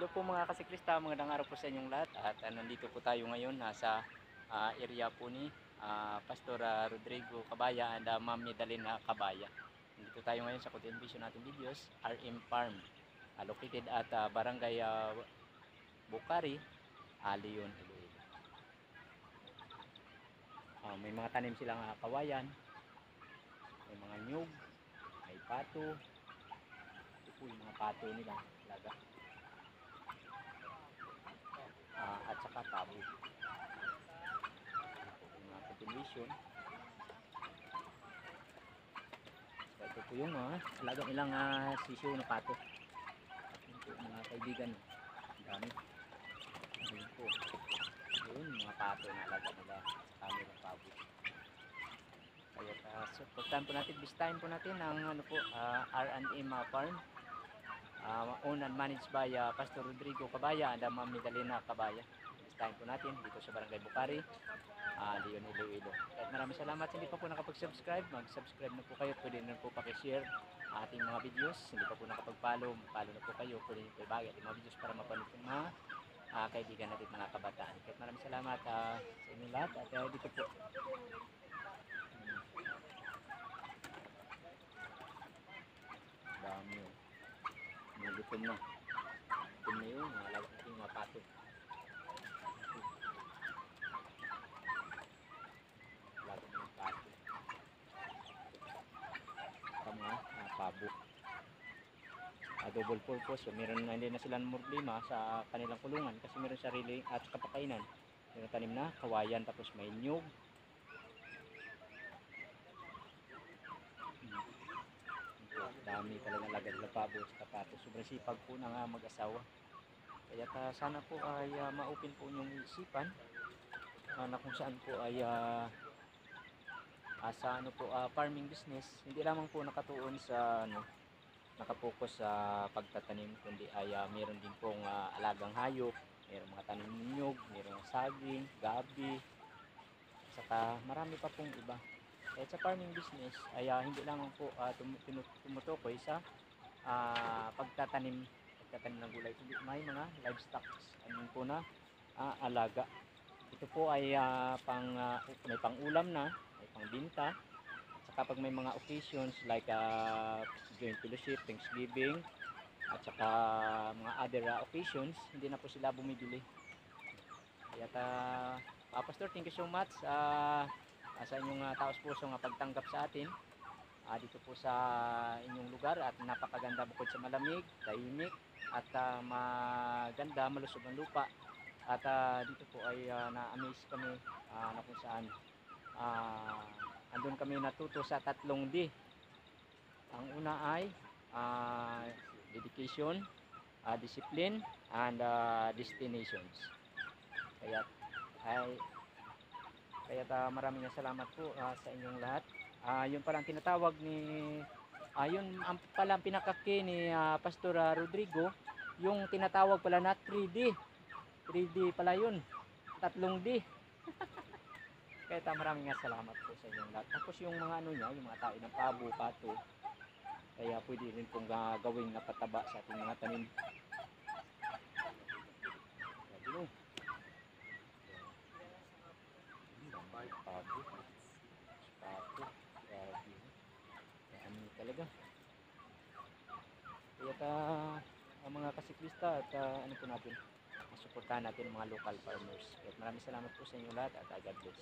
Hello po mga kasiklista, magandang araw po sa inyong lahat at nandito po tayo ngayon nasa area po ni Pastor Rodrigo Cabaya and Ma'am Medalina Cabaya. Nandito tayo ngayon sa continuation natin videos, RM Farm, located at Barangay Bukari, Leon, Iloilo. May mga tanim silang kawayan, may mga nyug, may pato. Ito po yung mga pato nila talaga. At saka tabo. Mga continuation. So, ito po yung alaga nilang sisiyo na pato. At yun po mga kaibigan, ang dami. Ayun po. Yun mga pato na alaga nila sa kanilang pabo. Kaya supportan po natin, bisitahin po natin ang R&M Farm. Owned and managed by Pastor Rodrigo Cabaya and Ma'am Medalina Cabaya. Bisitahin po natin dito sa Barangay Bukari, Leon, Iloilo. At maraming salamat. Hindi pa po nakapag-subscribe, mag-subscribe na po kayo. Pwede na po pakishare ating mga videos. Hindi pa po nakapag-follow, follow na po kayo. Pwede nyo po ibagi ating mga videos para mapanood po mga kaibigan natin, mga kabataan. Kaya maraming salamat sa inyong lahat. At dito po dami yun. Gutom na. Gutom na yun. Malagot natin yung mga pato. Lagot na yung pato. Mga pabo. Double purpose. So, meron na, hindi na sila problema sa kanilang kulungan kasi meron sarili at kapakainan. Meron tanim na kawayan, tapos may nyug. Dami talagang lagad na pabo sa pato. Sobrang sipag po ng mag-asawa. Kaya sana po ay ma-open po yung isipan na kung saan po ay sa farming business. Hindi lamang po nakatuon sa nakapokus sa pagtatanim, kundi ay meron din pong alagang hayop, meron mga tanim nyug, meron saging, gabi, saka marami pa pong iba. At sa farming business ay hindi lamang po tumutukoy sa pagtatanim ng gulay, kundi may mga livestock po na alaga. Ito po ay may pang-ulam na, may pang-binta. Saka pag may mga occasions like joint fellowship, Thanksgiving, at saka mga other occasions, hindi na po sila bumibili. Kaya Pastor, thank you so much sa inyong taos puso pagtanggap sa atin dito po sa inyong lugar. At napakaganda, bukod sa malamig, tahimik, at maganda, malusog ang lupa. At dito po ay na-amaze kami na kung saan andun kami natuto sa 3 D. Ang una ay dedication, discipline, and destinations. Kaya maraming salamat po sa inyong lahat. Yun pala ang tinatawag ni yun ang pala ang pinakaki ni Pastor Rodrigo, yung tinatawag pala na 3D. 3D pala yun, 3D. Kaya maraming salamat po sa inyong lahat. Tapos yung mga niya, yung mga tae ng pabo, pato, kaya pwede rin pong gawing napataba sa ating mga tanim. Pabo. Pabo. Pato. Grabe. Ano talaga. Kaya ang mga kasiklista at ano po natin, masuportahan natin mga local farmers. Kaya maraming salamat po sa inyo lahat at God bless.